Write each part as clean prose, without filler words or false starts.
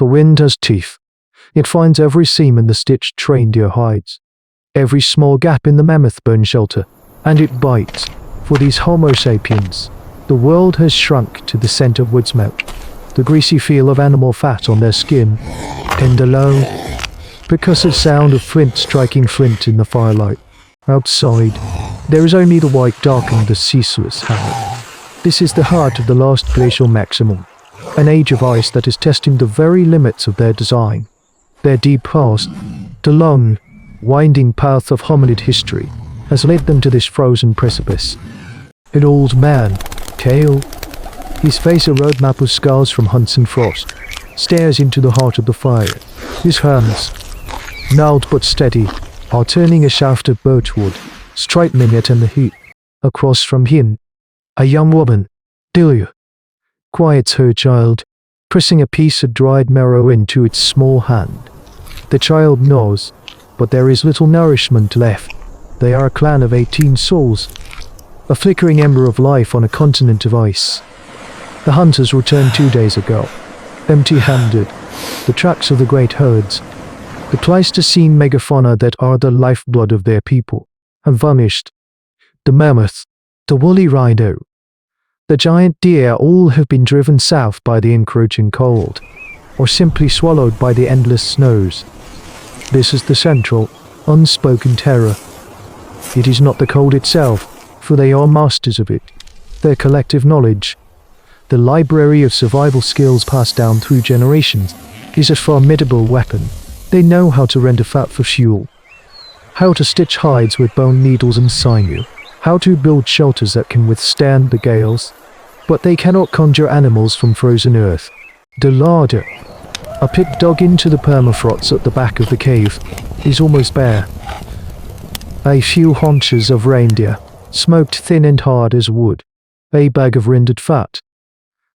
The wind has teeth. It finds every seam in the stitched reindeer hides, every small gap in the mammoth bone shelter, and it bites. For these Homo sapiens, the world has shrunk to the scent of wood smoke, the greasy feel of animal fat on their skin, and the low, percussive sound of flint striking flint in the firelight. Outside, there is only the white dark and the ceaseless hammer. This is the heart of the last glacial maximum, an age of ice that is testing the very limits of their design. Their deep past, the long, winding path of hominid history, has led them to this frozen precipice. An old man, Kale, his face a roadmap of scars from hunts and frost, stares into the heart of the fire. His hands, gnarled but steady, are turning a shaft of birchwood, straightening it in the heat. Across from him, a young woman, Delia, quiets her child, pressing a piece of dried marrow into its small hand. The child gnaws, but there is little nourishment left. They are a clan of 18 souls, a flickering ember of life on a continent of ice. The hunters returned 2 days ago, empty-handed, the tracks of the great herds, the Pleistocene megafauna that are the lifeblood of their people, have vanished. The mammoth, the woolly rhino, the giant deer all have been driven south by the encroaching cold, or simply swallowed by the endless snows. This is the central, unspoken terror. It is not the cold itself, for they are masters of it. Their collective knowledge, the library of survival skills passed down through generations, is a formidable weapon. They know how to render fat for fuel, how to stitch hides with bone needles and sinew, how to build shelters that can withstand the gales, but they cannot conjure animals from frozen earth. The larder, a pit dug into the permafrost at the back of the cave, is almost bare. A few haunches of reindeer, smoked thin and hard as wood, a bag of rendered fat.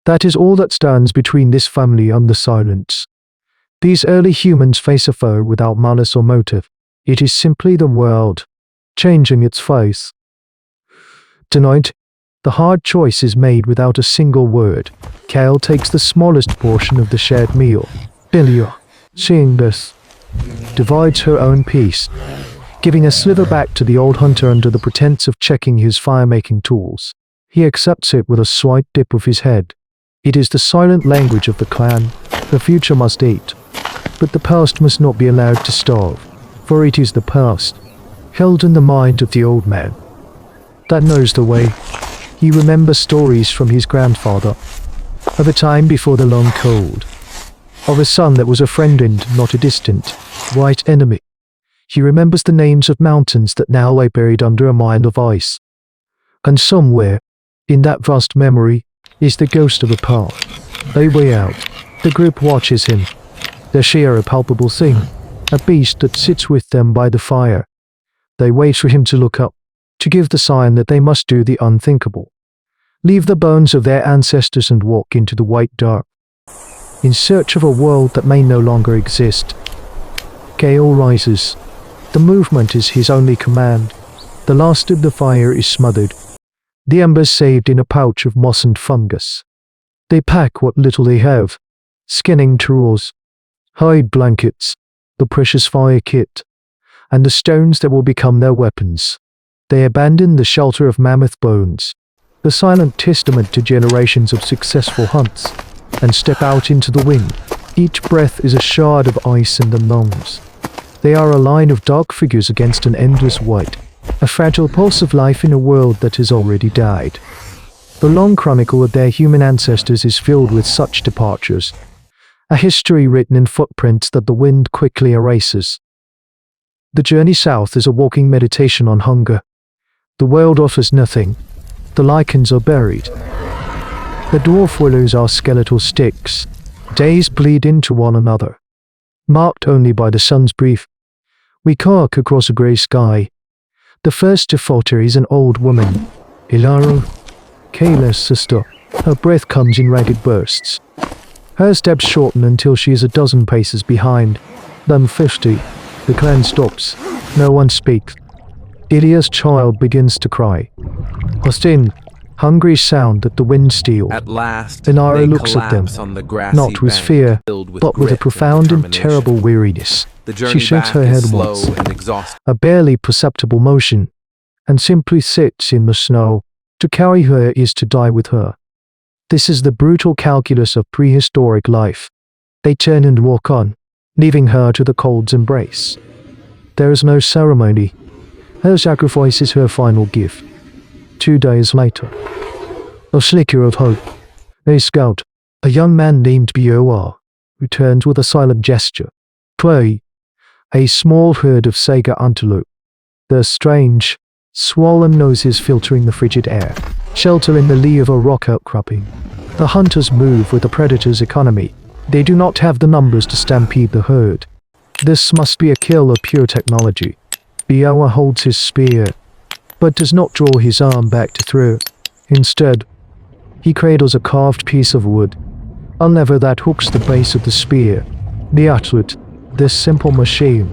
That is all that stands between this family and the silence. These early humans face a foe without malice or motive. It is simply the world, changing its face. Tonight, the hard choice is made without a single word. Kale takes the smallest portion of the shared meal. Delia, seeing this, divides her own piece, giving a sliver back to the old hunter under the pretense of checking his fire-making tools. He accepts it with a slight dip of his head. It is the silent language of the clan. The future must eat, but the past must not be allowed to starve, for it is the past, held in the mind of the old man, that knows the way. He remembers stories from his grandfather, of a time before the long cold, of a son that was a friend and not a distant, white enemy. He remembers the names of mountains that now lay buried under a mine of ice. And somewhere, in that vast memory, is the ghost of a path. A way out. The group watches him. They share a palpable thing, a beast that sits with them by the fire. They wait for him to look up, to give the sign that they must do the unthinkable. Leave the bones of their ancestors and walk into the white dark, in search of a world that may no longer exist. Kale rises. The movement is his only command. The last of the fire is smothered, the embers saved in a pouch of moss and fungus. They pack what little they have, skinning tools, hide blankets, the precious fire kit, and the stones that will become their weapons. They abandon the shelter of mammoth bones, the silent testament to generations of successful hunts, and step out into the wind. Each breath is a shard of ice in their lungs. They are a line of dark figures against an endless white, a fragile pulse of life in a world that has already died. The long chronicle of their human ancestors is filled with such departures, a history written in footprints that the wind quickly erases. The journey south is a walking meditation on hunger. The world offers nothing. The lichens are buried. The dwarf willows are skeletal sticks. Days bleed into one another, marked only by the sun's brief. We cark across a grey sky. The first to falter is an old woman, Ilaro, Kayla's sister. Her breath comes in ragged bursts. Her steps shorten until she is a dozen paces behind. Then 50. The clan stops. No one speaks. Ilia's child begins to cry. Austin, hungry sound that the wind steals. At last, Inara they looks at them, collapse on the grassy not with bank, fear, filled with but with a grit profound and determination. terrible weariness. The She journey shakes back her head is slow once, and exhausting. a barely perceptible motion, and simply sits in the snow. To carry her is to die with her. This is the brutal calculus of prehistoric life. They turn and walk on, leaving her to the cold's embrace. There is no ceremony. Her sacrifice is her final gift. 2 days later, a flicker of hope. A scout, a young man named Bor, returns with a silent gesture. Play. A small herd of Sega antelope. Their strange, swollen noses filtering the frigid air, shelter in the lee of a rock outcropping. The hunters move with the predator's economy. They do not have the numbers to stampede the herd. This must be a kill of pure technology. Bor holds his spear, but does not draw his arm back to throw. Instead, he cradles a carved piece of wood, a lever that hooks the base of the spear. The atlet, this simple machine,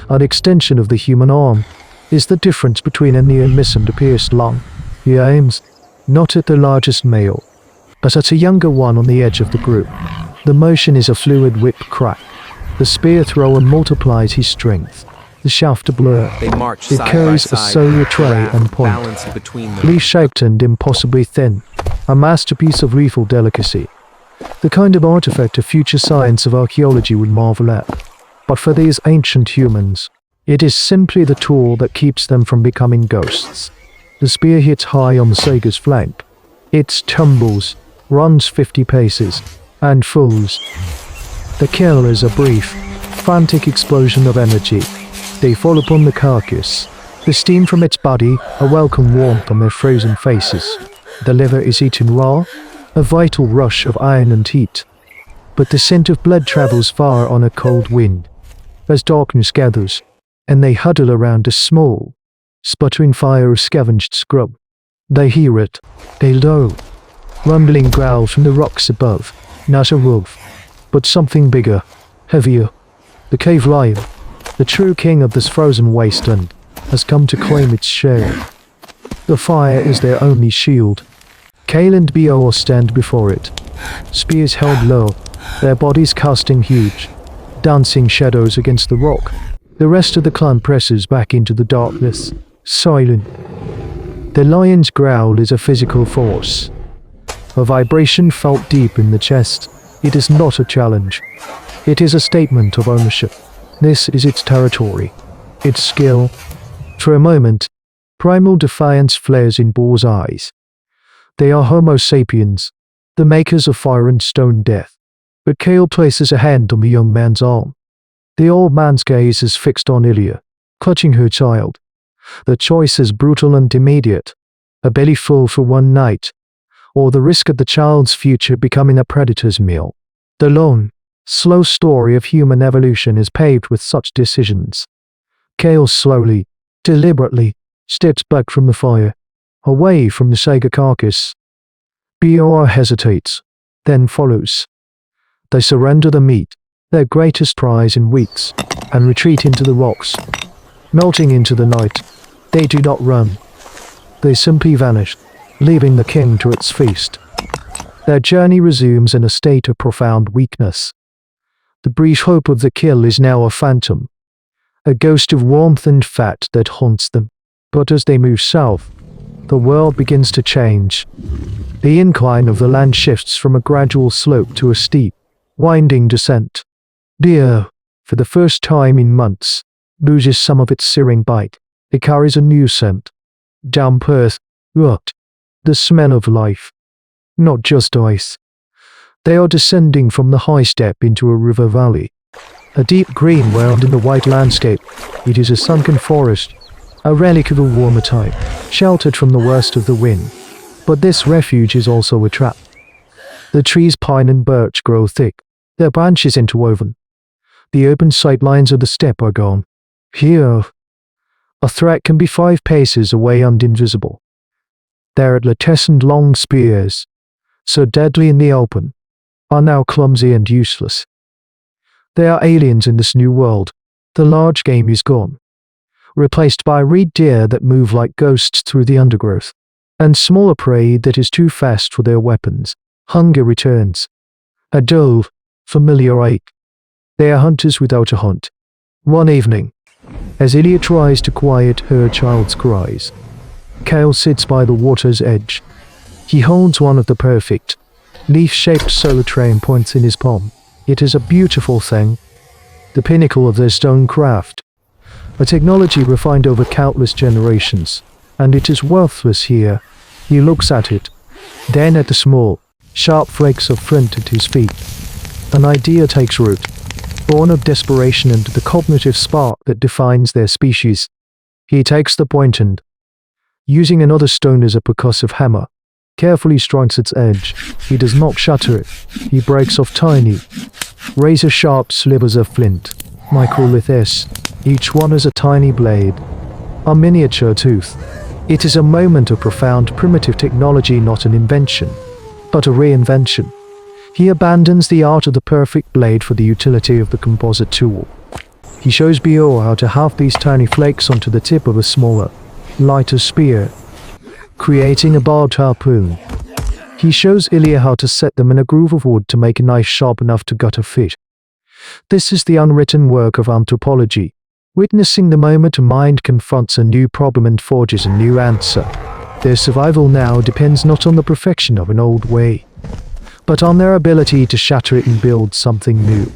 an extension of the human arm, is the difference between a near miss and a pierced lung. He aims, not at the largest male, but at a younger one on the edge of the group. The motion is a fluid whip crack. The spear thrower multiplies his strength. The shaft a blur. They march It side carries by a side, solar the tray raft and point, balanced between them. leaf-shaped and impossibly thin, a masterpiece of lethal delicacy. The kind of artifact a future science of archaeology would marvel at. But for these ancient humans, it is simply the tool that keeps them from becoming ghosts. The spear hits high on the Saga's flank. It tumbles, runs 50 paces, and falls. The kill is a brief, frantic explosion of energy. They fall upon the carcass. The steam from its body, a welcome warmth on their frozen faces. The liver is eaten raw, a vital rush of iron and heat. But the scent of blood travels far on a cold wind. As darkness gathers, and they huddle around a small, sputtering fire of scavenged scrub. They hear it, a low, rumbling growl from the rocks above. Not a wolf, but something bigger, heavier. The cave lion, the true king of this frozen wasteland, has come to claim its share. The fire is their only shield. Kale and Bor stand before it, spears held low, their bodies casting huge, dancing shadows against the rock. The rest of the clan presses back into the darkness, silent. The lion's growl is a physical force. A vibration felt deep in the chest. It is not a challenge. It is a statement of ownership. This is its territory, its skill. For a moment, primal defiance flares in Bor's eyes. They are Homo sapiens, the makers of fire and stone death. But Kale places a hand on the young man's arm. The old man's gaze is fixed on Ilya, clutching her child. The choice is brutal and immediate. A belly full for one night, or the risk of the child's future becoming a predator's meal. The long, slow story of human evolution is paved with such decisions. Kale slowly, deliberately, steps back from the fire, away from the Sega carcass. Bor hesitates, then follows. They surrender the meat, their greatest prize in weeks, and retreat into the rocks. Melting into the night, they do not run. They simply vanish, leaving the king to its feast. Their journey resumes in a state of profound weakness. The brief hope of the kill is now a phantom, a ghost of warmth and fat that haunts them. But as they move south, the world begins to change. The incline of the land shifts from a gradual slope to a steep, winding descent. Deer, for the first time in months, loses some of its searing bite. It carries a new scent. Damp earth, rot, the smell of life. Not just ice. They are descending from the high step into a river valley. A deep green wound in the white landscape. It is a sunken forest, a relic of a warmer time, sheltered from the worst of the wind. But this refuge is also a trap. The trees pine and birch grow thick, their branches interwoven. The open sightlines of the steppe are gone. Here, a threat can be 5 paces away and invisible. Their atlatescent long spears, so deadly in the open, are now clumsy and useless. They are aliens in this new world. The large game is gone, replaced by reed deer that move like ghosts through the undergrowth. and smaller prey that is too fast for their weapons. Hunger returns. A dull, familiar ache. They are hunters without a hunt. One evening, as Ilya tries to quiet her child's cries, Kale sits by the water's edge. He holds one of the perfect, leaf-shaped solar train points in his palm. It is a beautiful thing, the pinnacle of their stone craft, a technology refined over countless generations, and it is worthless here. He looks at it, then at the small, sharp flakes of flint at his feet. An idea takes root, born of desperation and the cognitive spark that defines their species. He takes the point and, using another stone as a percussive hammer, carefully strikes its edge. He does not shatter it. He breaks off tiny, razor-sharp slivers of flint, microliths. Each one is a tiny blade, a miniature tooth. It is a moment of profound primitive technology, not an invention, but a reinvention. He abandons the art of the perfect blade for the utility of the composite tool. He shows Bior how to halve these tiny flakes onto the tip of a smaller, lighter spear, creating a barbed harpoon. He shows Ilya how to set them in a groove of wood to make a knife sharp enough to gut a fish. This is the unwritten work of anthropology, witnessing the moment a mind confronts a new problem and forges a new answer. Their survival now depends not on the perfection of an old way, but on their ability to shatter it and build something new.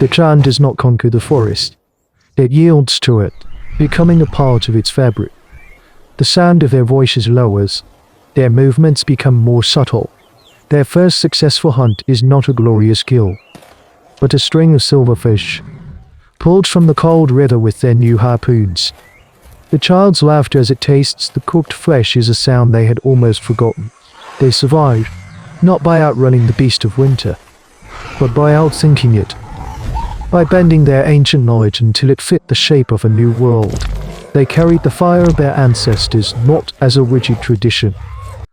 The clan does not conquer the forest. It yields to it, becoming a part of its fabric. The sound of their voices lowers. Their movements become more subtle. Their first successful hunt is not a glorious kill, but a string of silverfish, pulled from the cold river with their new harpoons. The child's laughter as it tastes the cooked flesh is a sound they had almost forgotten. They survived, not by outrunning the beast of winter, but by outthinking it, by bending their ancient knowledge until it fit the shape of a new world. They carried the fire of their ancestors not as a rigid tradition,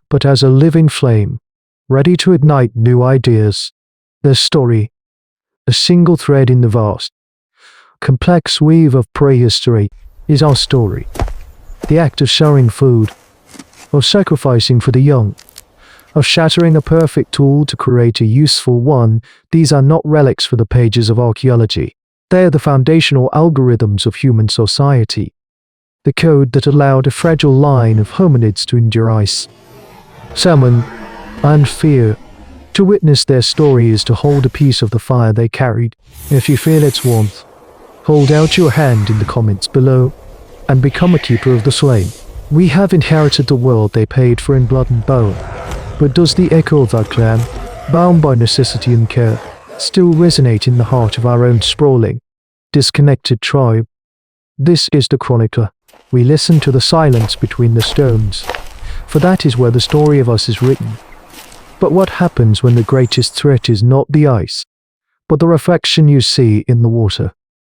but as a living flame, ready to ignite new ideas. Their story, a single thread in the vast, complex weave of prehistory, is our story. The act of sharing food, of sacrificing for the young, of shattering a perfect tool to create a useful one, these are not relics for the pages of archaeology. They are the foundational algorithms of human society, the code that allowed a fragile line of hominids to endure ice, salmon, and fear. To witness their story is to hold a piece of the fire they carried. If you feel its warmth, hold out your hand in the comments below and become a keeper of the flame. We have inherited the world they paid for in blood and bone, but does the echo of our clan, bound by necessity and care, still resonate in the heart of our own sprawling, disconnected tribe? This is the Chronicler. We listen to the silence between the stones, for that is where the story of us is written. But what happens when the greatest threat is not the ice, but the reflection you see in the water?